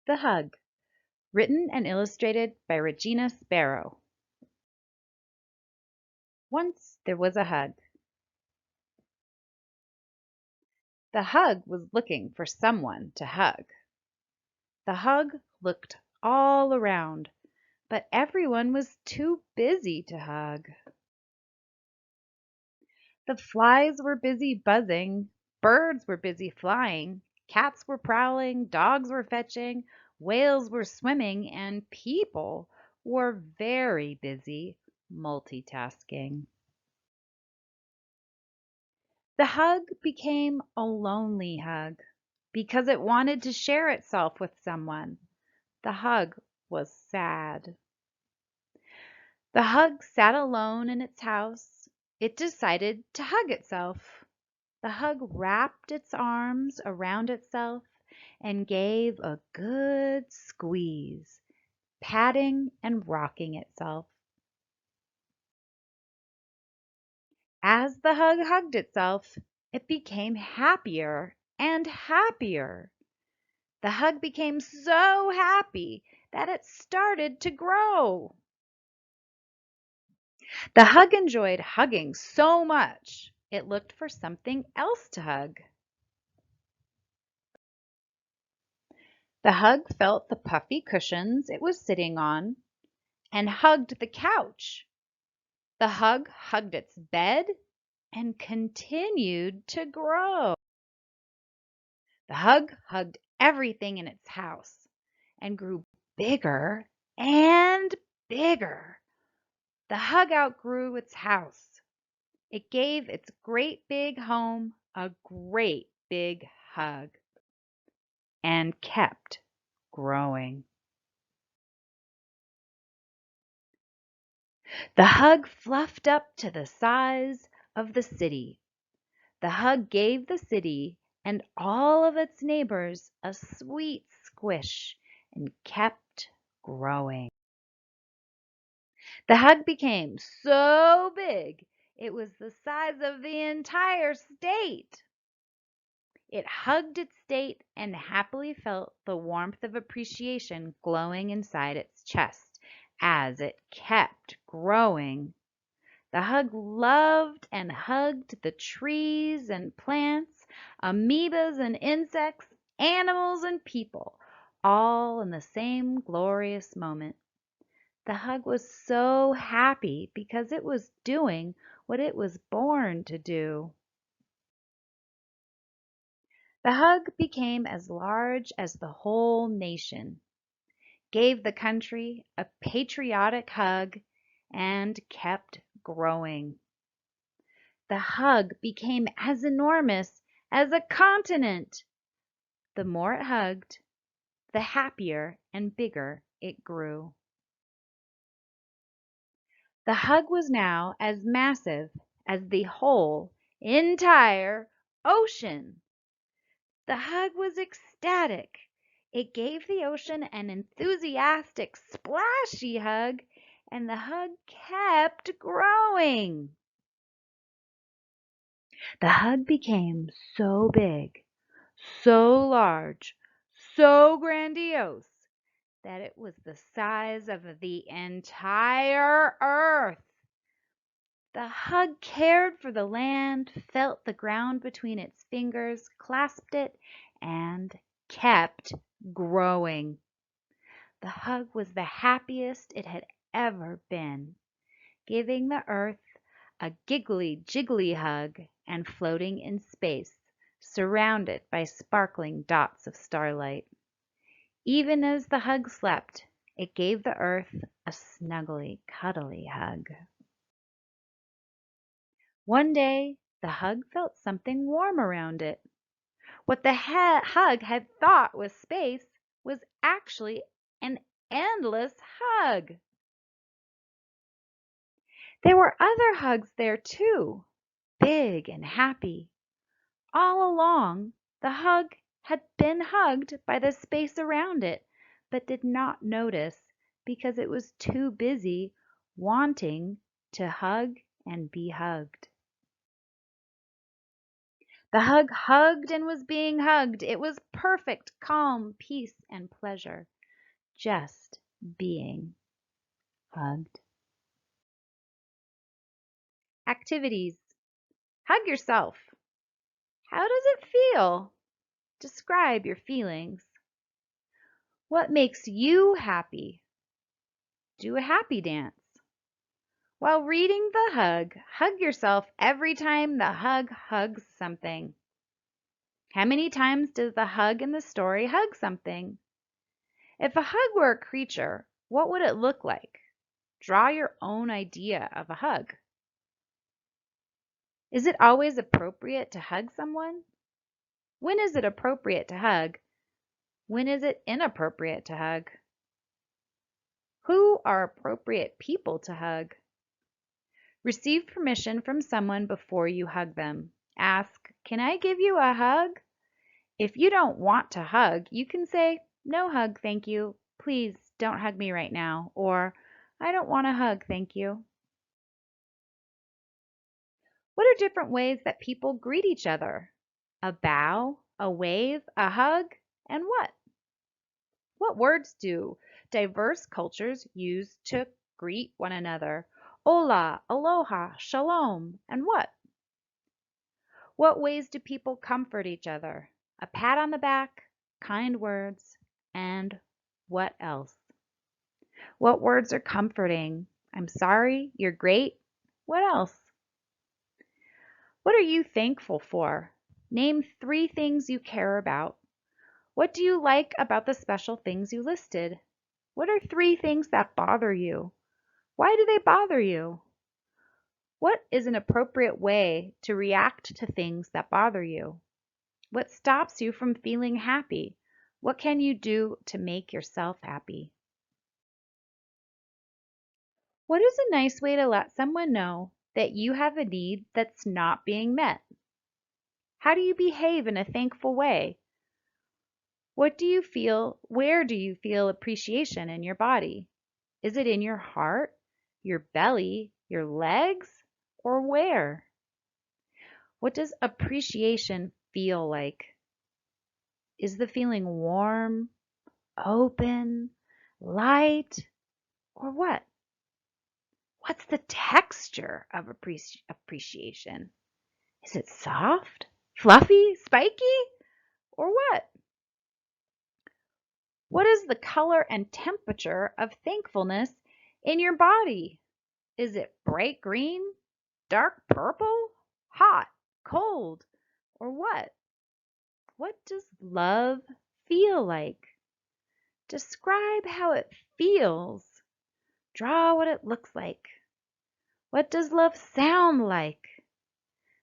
The Hug, written and illustrated by Regina Sparrow. Once there was a hug. The hug was looking for someone to hug. The hug looked all around, but everyone was too busy to hug. The flies were busy buzzing, birds were busy flying, cats were prowling, dogs were fetching, whales were swimming, and people were very busy multitasking. The hug became a lonely hug because it wanted to share itself with someone. The hug was sad. The hug sat alone in its house. It decided to hug itself. The hug wrapped its arms around itself and gave a good squeeze, patting and rocking itself. As the hug hugged itself, it became happier and happier. The hug became so happy that it started to grow. The hug enjoyed hugging so much, it looked for something else to hug. The hug felt the puffy cushions it was sitting on and hugged the couch. The hug hugged its bed and continued to grow. The hug hugged everything in its house and grew bigger and bigger. The hug outgrew its house. It gave its great big home a great big hug and kept growing. The hug fluffed up to the size of the city. The hug gave the city and all of its neighbors a sweet squish and kept growing. The hug became so big it was the size of the entire state. It hugged its state and happily felt the warmth of appreciation glowing inside its chest as it kept growing. The hug loved and hugged the trees and plants, amoebas and insects, animals and people, all in the same glorious moment. The hug was so happy because it was doing what it was born to do. The hug became as large as the whole nation, gave the country a patriotic hug, and kept growing. The hug became as enormous as a continent. The more it hugged, the happier and bigger it grew. The hug was now as massive as the whole entire ocean. The hug was ecstatic. It gave the ocean an enthusiastic, splashy hug, and the hug kept growing. The hug became so big, so large, so grandiose that it was the size of the entire earth. The hug cared for the land, felt the ground between its fingers, clasped it, and kept growing. The hug was the happiest it had ever been, giving the earth a giggly jiggly hug and floating in space, surrounded by sparkling dots of starlight. Even as the hug slept, it gave the earth a snuggly, cuddly hug. One day, the hug felt something warm around it. What the hug had thought was space was actually an endless hug. There were other hugs there too, big and happy. All along, the hug had been hugged by the space around it, but did not notice because it was too busy wanting to hug and be hugged. The hug hugged and was being hugged. It was perfect, calm, peace, and pleasure. Just being hugged. Activities. Hug yourself. How does it feel? Describe your feelings. What makes you happy? Do a happy dance. While reading the hug yourself every time the hug hugs something. How many times does the hug in the story hug something? If a hug were a creature, what would it look like? Draw your own idea of a hug. Is it always appropriate to hug someone? When is it appropriate to hug? When is it inappropriate to hug? Who are appropriate people to hug? Receive permission from someone before you hug them. Ask, "Can I give you a hug?" If you don't want to hug, you can say, "No hug, thank you. Please don't hug me right now." Or, "I don't want a hug, thank you." What are different ways that people greet each other? A bow, a wave, a hug, and what? What words do diverse cultures use to greet one another? Hola, aloha, shalom, and what? What ways do people comfort each other? A pat on the back, kind words, and what else? What words are comforting? "I'm sorry," "You're great." What else? What are you thankful for? Name 3 things you care about. What do you like about the special things you listed? What are 3 things that bother you? Why do they bother you? What is an appropriate way to react to things that bother you? What stops you from feeling happy? What can you do to make yourself happy? What is a nice way to let someone know that you have a need that's not being met? How do you behave in a thankful way? What do you feel? Where do you feel appreciation in your body? Is it in your heart, your belly, your legs, or where? What does appreciation feel like? Is the feeling warm, open, light, or what? What's the texture of appreciation? Is it soft, fluffy, spiky, or what? What is the color and temperature of thankfulness in your body? Is it bright green, dark purple, hot, cold, or what? What does love feel like? Describe how it feels. Draw what it looks like. What does love sound like?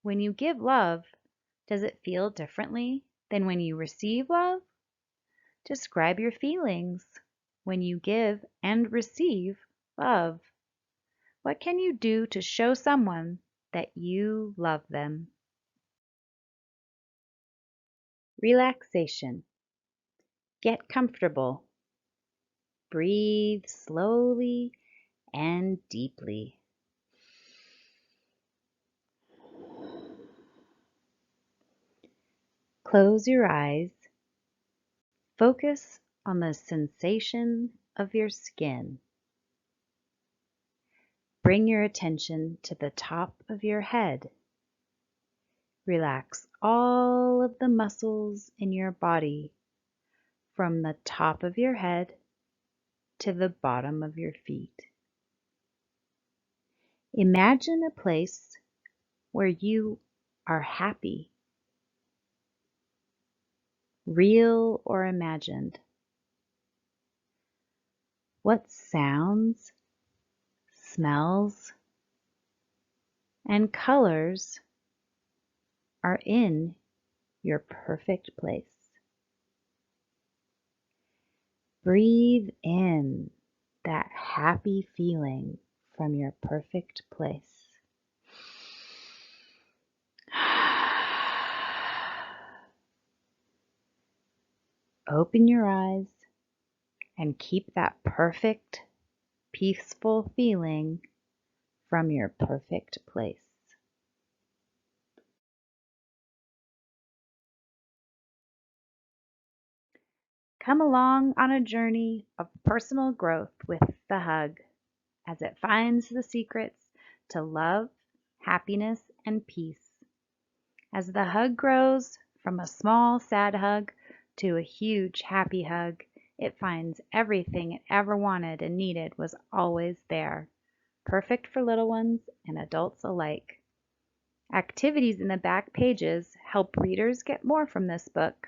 When you give love, does it feel differently than when you receive love? Describe your feelings when you give and receive love. What can you do to show someone that you love them? Relaxation. Get comfortable. Breathe slowly and deeply. Close your eyes. Focus on the sensation of your skin. Bring your attention to the top of your head. Relax all of the muscles in your body from the top of your head to the bottom of your feet. Imagine a place where you are happy, real or imagined. What sounds, smells, and colors are in your perfect place? Breathe in that happy feeling from your perfect place. Open your eyes and keep that perfect, peaceful feeling from your perfect place. Come along on a journey of personal growth with the hug as it finds the secrets to love, happiness, and peace. As the hug grows from a small sad hug to a huge happy hug, it finds everything it ever wanted and needed was always there, perfect for little ones and adults alike. Activities in the back pages help readers get more from this book.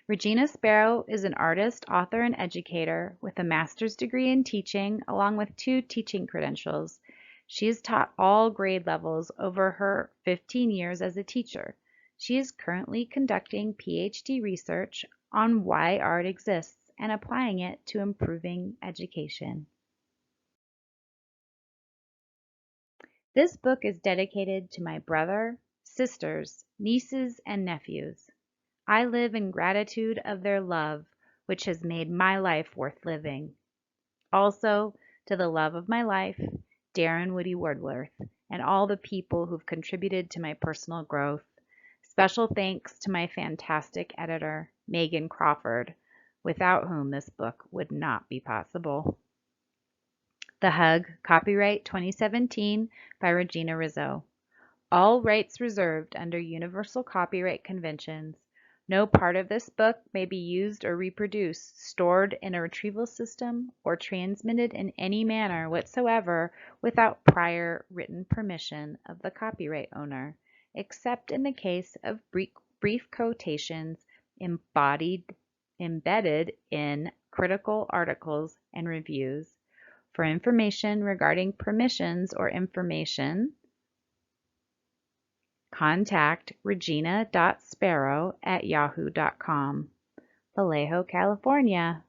Regina Sparrow is an artist, author, and educator with a master's degree in teaching along with 2 teaching credentials. She has taught all grade levels over her 15 years as a teacher. She is currently conducting PhD research on why art exists and applying it to improving education. This book is dedicated to my brother, sisters, nieces, and nephews. I live in gratitude of their love, which has made my life worth living. Also, to the love of my life, Darren Woody Woodworth, and all the people who've contributed to my personal growth. Special thanks to my fantastic editor, Megan Crawford, without whom this book would not be possible. The Hug, copyright 2017 by Regina Rizzo. All rights reserved under Universal Copyright Conventions. No part of this book may be used or reproduced, stored in a retrieval system, or transmitted in any manner whatsoever without prior written permission of the copyright owner, except in the case of brief quotations embedded in critical articles and reviews. For information regarding permissions or information, contact regina.sparrow@yahoo.com. Vallejo, California,